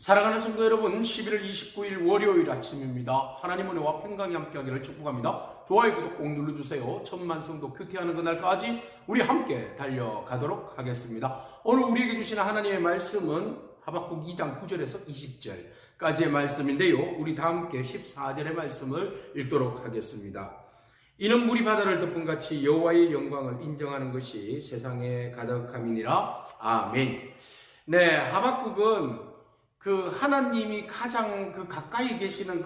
사랑하는 성도 여러분, 11월 29일 월요일 아침입니다. 하나님 은혜와 평강이 함께하기를 축복합니다. 좋아요, 구독 꼭 눌러주세요. 천만 성도 큐티하는 그날까지 우리 함께 달려가도록 하겠습니다. 오늘 우리에게 주시는 하나님의 말씀은 하박국 2장 9절에서 20절까지의 말씀인데요. 우리 다 함께 14절의 말씀을 읽도록 하겠습니다. 이는 물이 바다를 덮은 같이 여호와의 영광을 인정하는 것이 세상에 가득함이니라. 아멘. 네, 하박국은 하나님이 가장 가까이 계시는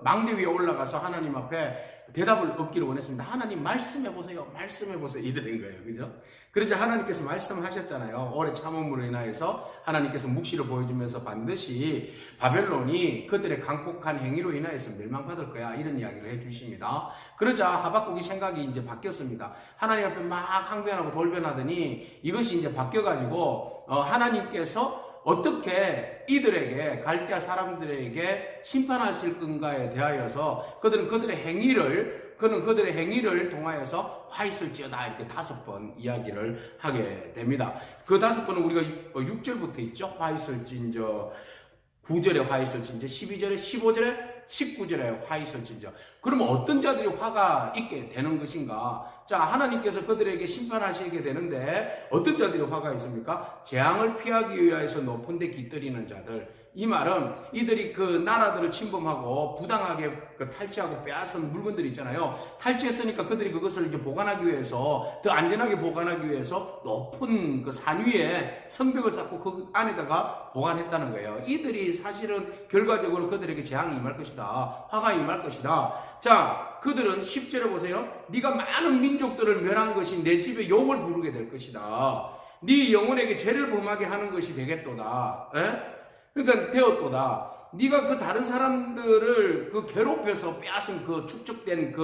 망대 위에 올라가서 하나님 앞에 대답을 얻기를 원했습니다. 하나님 말씀해보세요. 말씀해보세요. 이래 된 거예요. 그죠? 그래서 하나님께서 말씀하셨잖아요. 오래 참음으로 인하여서 하나님께서 묵시를 보여주면서 반드시 바벨론이 그들의 강폭한 행위로 인하여서 멸망받을 거야. 이런 이야기를 해주십니다. 그러자 하박국이 생각이 이제 바뀌었습니다. 하나님 앞에 막 항변하고 돌변하더니 이것이 이제 바뀌어가지고 하나님께서 어떻게 이들에게 갈대아 사람들에게 심판하실 건가에 대하여서 그들은 그들의 행위를 통하여서 화 있을지어다 이렇게 5번 이야기를 하게 됩니다. 그 5번은 우리가 6절부터 있죠. 화 있을진저, 9절에 화 있을진저, 12절에, 15절에, 19절에 화 있을진저. 그러면 어떤 자들이 화가 있게 되는 것인가? 자, 하나님께서 그들에게 심판하시게 되는데 어떤 자들이 화가 있습니까? 재앙을 피하기 위하여서 높은 데 깃들이는 자들. 이 말은 이들이 나라들을 침범하고 부당하게 탈취하고 빼앗은 물건들이 있잖아요. 탈취했으니까 그들이 그것을 이제 보관하기 위해서, 더 안전하게 보관하기 위해서 높은 산 위에 성벽을 쌓고 그 안에다가 보관했다는 거예요. 이들이 사실은 결과적으로 그들에게 재앙이 임할 것이다. 화가 임할 것이다. 자, 그들은 10절에 보세요. 네가 많은 민족들을 멸한 것이 내 집에 욕을 부르게 될 것이다. 네 영혼에게 죄를 범하게 하는 것이 되겠도다. 그러니까 되었도다. 네가 다른 사람들을 괴롭혀서 빼앗은 축적된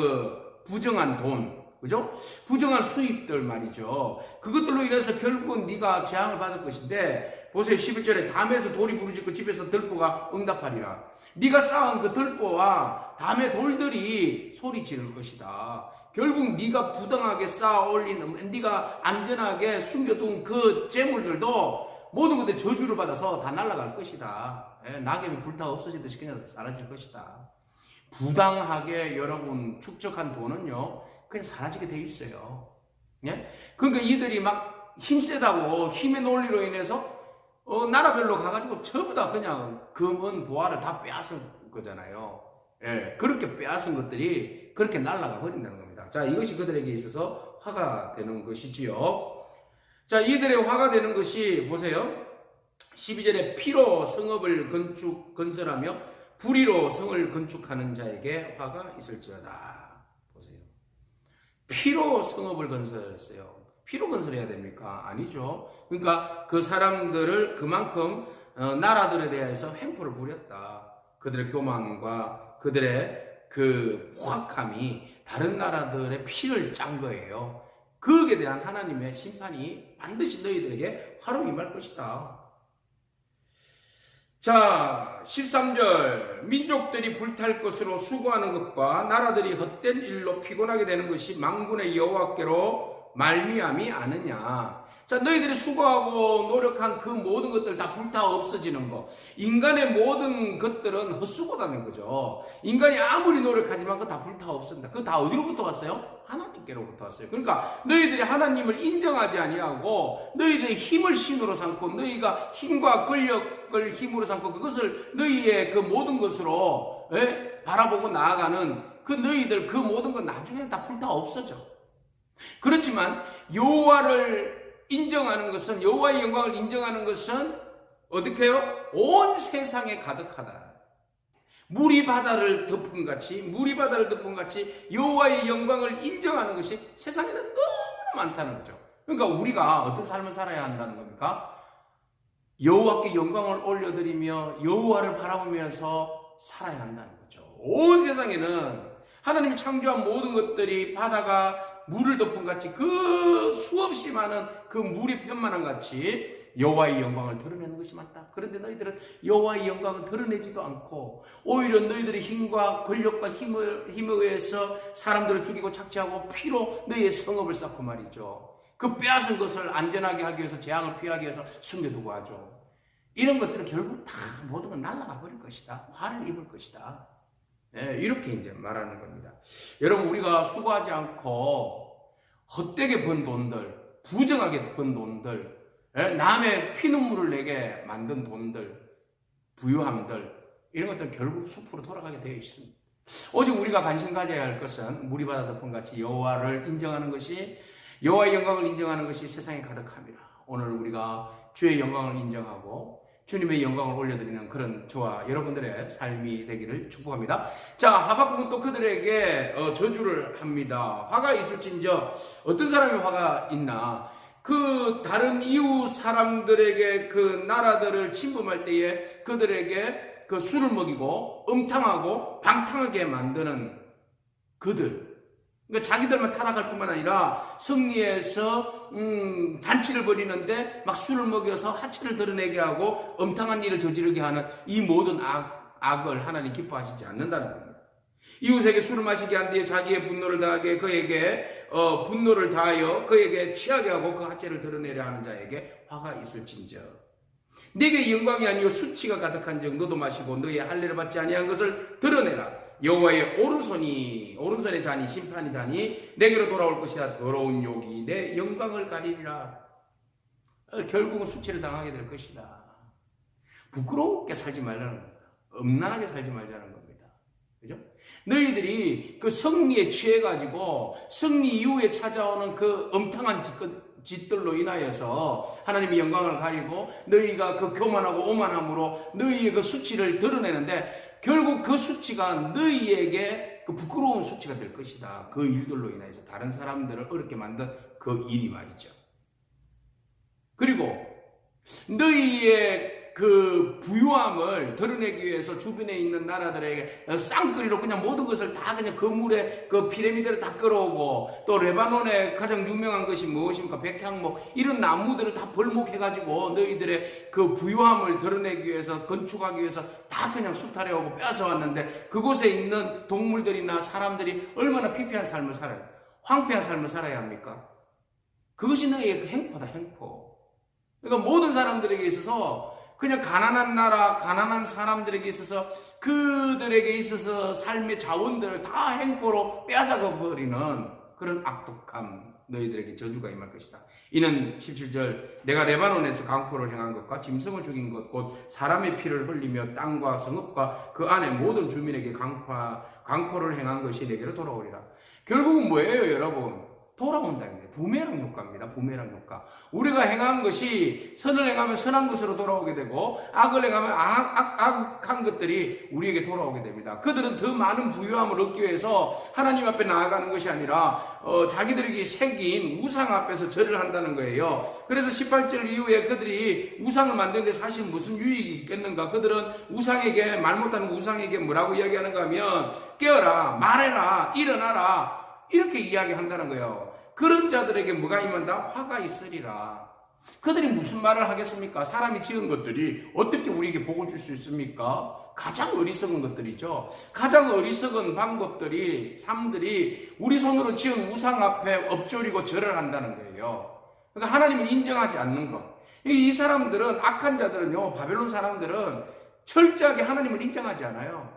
부정한 돈, 그죠? 부정한 수입들 말이죠. 그것들로 인해서 결국은 네가 재앙을 받을 것인데, 보세요. 11절에 담에서 돌이 부르짖고 집에서 들보가 응답하리라. 네가 쌓은 들보와 담의 돌들이 소리 지를 것이다. 결국 네가 부당하게 쌓아 올린, 네가 안전하게 숨겨둔 재물들도 모든 것들이 저주를 받아서 다 날아갈 것이다. 낙엽이 불타 없어지듯이 그냥 사라질 것이다. 부당하게 여러분 축적한 돈은요, 그냥 사라지게 돼 있어요. 예? 그러니까 이들이 막 힘세다고 힘의 논리로 인해서 나라별로 가가지고 전부 다 그냥 금은 보화를 다 빼앗은 거잖아요. 예, 그렇게 빼앗은 것들이 그렇게 날아가 버린다는 겁니다. 자, 이것이 그들에게 있어서 화가 되는 것이지요. 자, 이들의 화가 되는 것이 보세요. 12절에 피로 성읍을 건설하며 불의로 성을 건축하는 자에게 화가 있을지어다. 보세요. 피로 성읍을 건설했어요. 피로 건설해야 됩니까? 아니죠. 그러니까 그 사람들을 그만큼 나라들에 대해서 횡포를 부렸다. 그들의 교만과 그들의 포악함이 다른 나라들의 피를 짠 거예요. 그에 대한 하나님의 심판이 반드시 너희들에게 화로 임할 것이다. 자, 13절. 민족들이 불탈 것으로 수고하는 것과 나라들이 헛된 일로 피곤하게 되는 것이 만군의 여호와께로 말미암이 아느냐. 자, 너희들이 수고하고 노력한 그 모든 것들 다 불타 없어지는 거. 인간의 모든 것들은 헛수고다는 거죠. 인간이 아무리 노력하지만 그거 다 불타 없습니다. 그거 다 어디로부터 왔어요? 하나님께로부터 왔어요. 그러니까 너희들이 하나님을 인정하지 아니하고 너희들의 힘을 신으로 삼고 너희가 힘과 권력을 힘으로 삼고 그것을 너희의 모든 것으로 바라보고 나아가는 너희들 모든 건 나중에는 다 불타 없어져. 그렇지만 여호와를 인정하는 것은, 여호와의 영광을 인정하는 것은 어떻게 해요? 온 세상에 가득하다. 물이 바다를 덮은 같이 여호와의 영광을 인정하는 것이 세상에는 너무나 많다는 거죠. 그러니까 우리가 어떤 삶을 살아야 한다는 겁니까? 여호와께 영광을 올려드리며 여호와를 바라보면서 살아야 한다는 거죠. 온 세상에는 하나님이 창조한 모든 것들이 바다가 물을 덮은 같이 수없이 많은 물이 편만한 같이 여호와의 영광을 드러내는 것이 맞다. 그런데 너희들은 여호와의 영광을 드러내지도 않고 오히려 너희들의 힘과 권력과 힘에 의해서 사람들을 죽이고 착취하고 피로 너희의 성읍을 쌓고 말이죠. 빼앗은 것을 안전하게 하기 위해서 재앙을 피하기 위해서 숨겨두고 하죠. 이런 것들은 결국 다 모든 건 날아가 버릴 것이다. 화를 입을 것이다. 네, 이렇게 이제 말하는 겁니다. 여러분, 우리가 수고하지 않고 헛되게 번 돈들, 부정하게 번 돈들, 남의 피눈물을 내게 만든 돈들, 부유함들, 이런 것들은 결국 숲으로 돌아가게 되어 있습니다. 오직 우리가 관심 가져야 할 것은 무리바다 덮은 같이 여호와를 인정하는 것이, 여호와의 영광을 인정하는 것이 세상에 가득합니다. 오늘 우리가 주의 영광을 인정하고 주님의 영광을 올려드리는 그런 저와 여러분들의 삶이 되기를 축복합니다. 자, 하박국은 또 그들에게 저주를 합니다. 화가 있을진저, 어떤 사람이 화가 있나? 그 다른 이웃 사람들에게 그 나라들을 침범할 때에 그들에게 그 술을 먹이고 음탕하고 방탕하게 만드는 그들, 그러니까 자기들만 타락할 뿐만 아니라 승리해서 잔치를 벌이는데 막 술을 먹여서 하체를 드러내게 하고 음탕한 일을 저지르게 하는 이 모든 악을 하나님 기뻐하시지 않는다는 겁니다. 이웃에게 술을 마시게 한 뒤에 자기의 분노를 다하게 그에게 분노를 다하여 그에게 취하게 하고 그 하체를 드러내려 하는 자에게 화가 있을진저, 네게 영광이 아니요 수치가 가득한 적 너도 마시고 너의 할례를 받지 아니한 것을 드러내라. 여호와의 오른손의 잔이 심판이 잔이 내게로 돌아올 것이라. 더러운 욕이 내 영광을 가리리라. 결국은 수치를 당하게 될 것이다. 부끄럽게 살지 말라는 겁니다. 음란하게 살지 말자는 겁니다. 그죠? 너희들이 그 승리에 취해가지고 승리 이후에 찾아오는 그 엄탕한 짓들로 인하여서 하나님의 영광을 가리고 너희가 그 교만하고 오만함으로 너희의 그 수치를 드러내는데 결국 그 수치가 너희에게 그 부끄러운 수치가 될 것이다. 그 일들로 인해서 다른 사람들을 어렵게 만든 그 일이 말이죠. 그리고 너희의 그 부유함을 드러내기 위해서 주변에 있는 나라들에게 쌍끌이로 그냥 모든 것을 다 그냥 건물에 그 피라미드를 다 끌어오고, 또 레바논의 가장 유명한 것이 무엇입니까? 백향목, 이런 나무들을 다 벌목해가지고 너희들의 그 부유함을 드러내기 위해서, 건축하기 위해서 다 그냥 수탈해오고 뺏어왔는데 그곳에 있는 동물들이나 사람들이 얼마나 피폐한 삶을 살아요? 황폐한 삶을 살아야 합니까? 그것이 너희의 그 행포다, 행포. 그러니까 모든 사람들에게 있어서 그냥 가난한 나라, 가난한 사람들에게 있어서 그들에게 있어서 삶의 자원들을 다 행포로 빼앗아가 버리는 그런 악독함, 너희들에게 저주가 임할 것이다. 이는 17절, 내가 레바논에서 강포를 행한 것과 짐승을 죽인 것 곧 사람의 피를 흘리며 땅과 성읍과 그 안에 모든 주민에게 강포를 행한 것이 내게로 돌아오리라. 결국은 뭐예요, 여러분? 돌아온다는 거예요. 부메랑 효과입니다. 부메랑 효과. 우리가 행한 것이 선을 행하면 선한 것으로 돌아오게 되고 악을 행하면 악한 것들이 우리에게 돌아오게 됩니다. 그들은 더 많은 부유함을 얻기 위해서 하나님 앞에 나아가는 것이 아니라 자기들에게 새긴 우상 앞에서 절을 한다는 거예요. 그래서 18절 이후에 그들이 우상을 만드는데 사실 무슨 유익이 있겠는가? 그들은 우상에게, 말 못하는 우상에게 뭐라고 이야기하는가 하면 깨어라, 말해라, 일어나라, 이렇게 이야기한다는 거예요. 그런 자들에게 뭐가 임한다? 화가 있으리라. 그들이 무슨 말을 하겠습니까? 사람이 지은 것들이 어떻게 우리에게 복을 줄 수 있습니까? 가장 어리석은 것들이죠. 가장 어리석은 방법들이, 삶들이 우리 손으로 지은 우상 앞에 엎조리고 절을 한다는 거예요. 그러니까 하나님을 인정하지 않는 것. 이 사람들은, 악한 자들은요, 바벨론 사람들은 철저하게 하나님을 인정하지 않아요.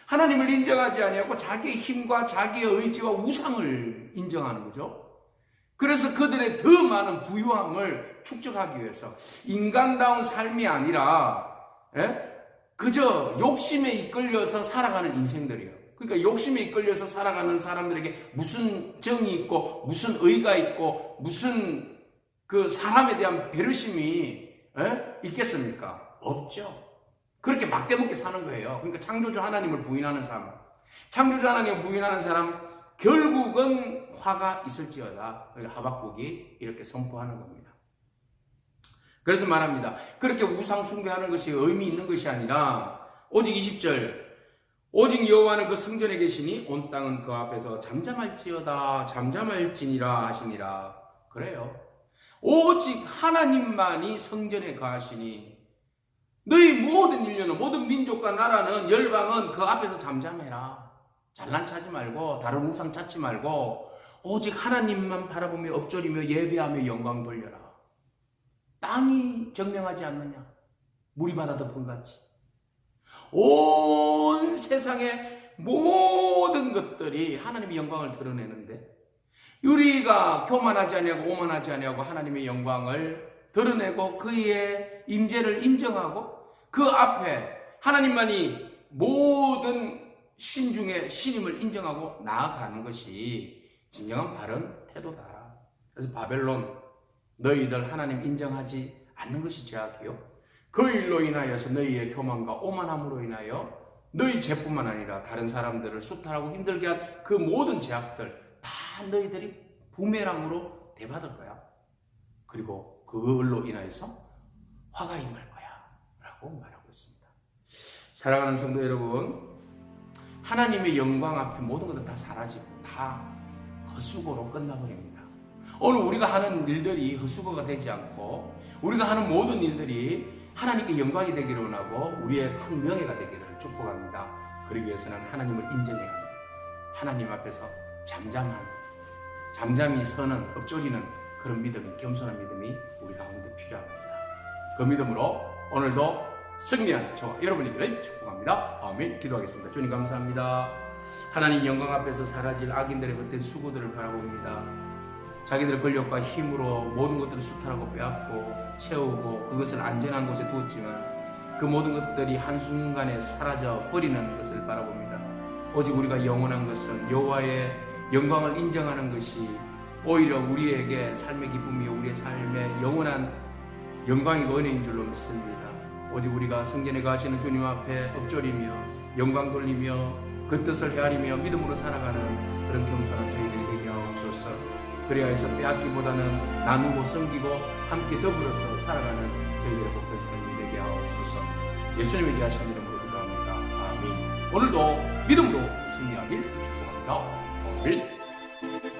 하나님을 인정하지 아니하고 자기의 힘과 자기의 의지와 우상을 인정하는 거죠. 그래서 그들의 더 많은 부유함을 축적하기 위해서 인간다운 삶이 아니라 그저 욕심에 이끌려서 살아가는 인생들이에요. 그러니까 욕심에 이끌려서 살아가는 사람들에게 무슨 정이 있고 무슨 의가 있고 무슨 그 사람에 대한 배려심이 있겠습니까? 없죠. 그렇게 막대먹게 사는 거예요. 그러니까 창조주 하나님을 부인하는 삶, 창조주 하나님을 부인하는 사람, 결국은 화가 있을지어다. 하박국이 이렇게 선포하는 겁니다. 그래서 말합니다. 그렇게 우상 숭배하는 것이 의미 있는 것이 아니라 오직 20절, 오직 여호와는 그 성전에 계시니 온 땅은 그 앞에서 잠잠할지어다, 잠잠할지니라 하시니라. 그래요. 오직 하나님만이 성전에 거하시니 너희 모든 인류는, 모든 민족과 나라는, 열방은 그 앞에서 잠잠해라. 잘난 체하지 말고 다른 우상 찾지 말고 오직 하나님만 바라보며 엎조리며 예배하며 영광 돌려라. 땅이 정명하지 않느냐? 물이 바다 덮은 같이 온 세상의 모든 것들이 하나님의 영광을 드러내는데 우리가 교만하지 아니하고 오만하지 아니하고 하나님의 영광을 드러내고 그의 임재를 인정하고 그 앞에 하나님만이 모든 신 중에 신임을 인정하고 나아가는 것이 진정한 바른 태도다. 그래서 바벨론 너희들 하나님 인정하지 않는 것이 죄악이요 그 일로 인하여서 너희의 교만과 오만함으로 인하여 너희 죄뿐만 아니라 다른 사람들을 수탈하고 힘들게 한 그 모든 죄악들 다 너희들이 부메랑으로 대받을 거야. 그리고 그걸로 인하여서 화가 임할 거야 라고 말하고 있습니다. 사랑하는 성도 여러분, 하나님의 영광 앞에 모든 것은 다 사라지고 다 헛수고로 끝나버립니다. 오늘 우리가 하는 일들이 헛수고가 되지 않고 우리가 하는 모든 일들이 하나님께 영광이 되기를 원하고 우리의 큰 명예가 되기를 축복합니다. 그러기 위해서는 하나님을 인정해야 합니다. 하나님 앞에서 잠잠히 서는 엎조리는 그런 믿음, 겸손한 믿음이 우리 가운데 필요합니다. 그 믿음으로 오늘도 승리한 저와 여러분이 되기를 축복합니다. 아멘. 기도하겠습니다. 주님 감사합니다. 하나님 영광 앞에서 사라질 악인들의 헛된 수고들을 바라봅니다. 자기들의 권력과 힘으로 모든 것들을 수탈하고 빼앗고 채우고 그것을 안전한 곳에 두었지만 그 모든 것들이 한순간에 사라져 버리는 것을 바라봅니다. 오직 우리가 영원한 것은 여호와의 영광을 인정하는 것이 오히려 우리에게 삶의 기쁨이요 우리의 삶의 영원한 영광이고 은혜인 줄로 믿습니다. 오직 우리가 성전에 가시는 주님 앞에 엎조리며 영광 돌리며 그 뜻을 헤아리며 믿음으로 살아가는 그런 겸손한 저희들이 되게 하옵소서. 그래야 해서 빼앗기보다는 나누고 섬기고 함께 더불어서 살아가는 저희들의 복된 삶이 되게 하옵소서. 예수님의 귀하신 이름으로 기도합니다. 아멘. 오늘도 믿음으로 승리하길 축복합니다. 아멘.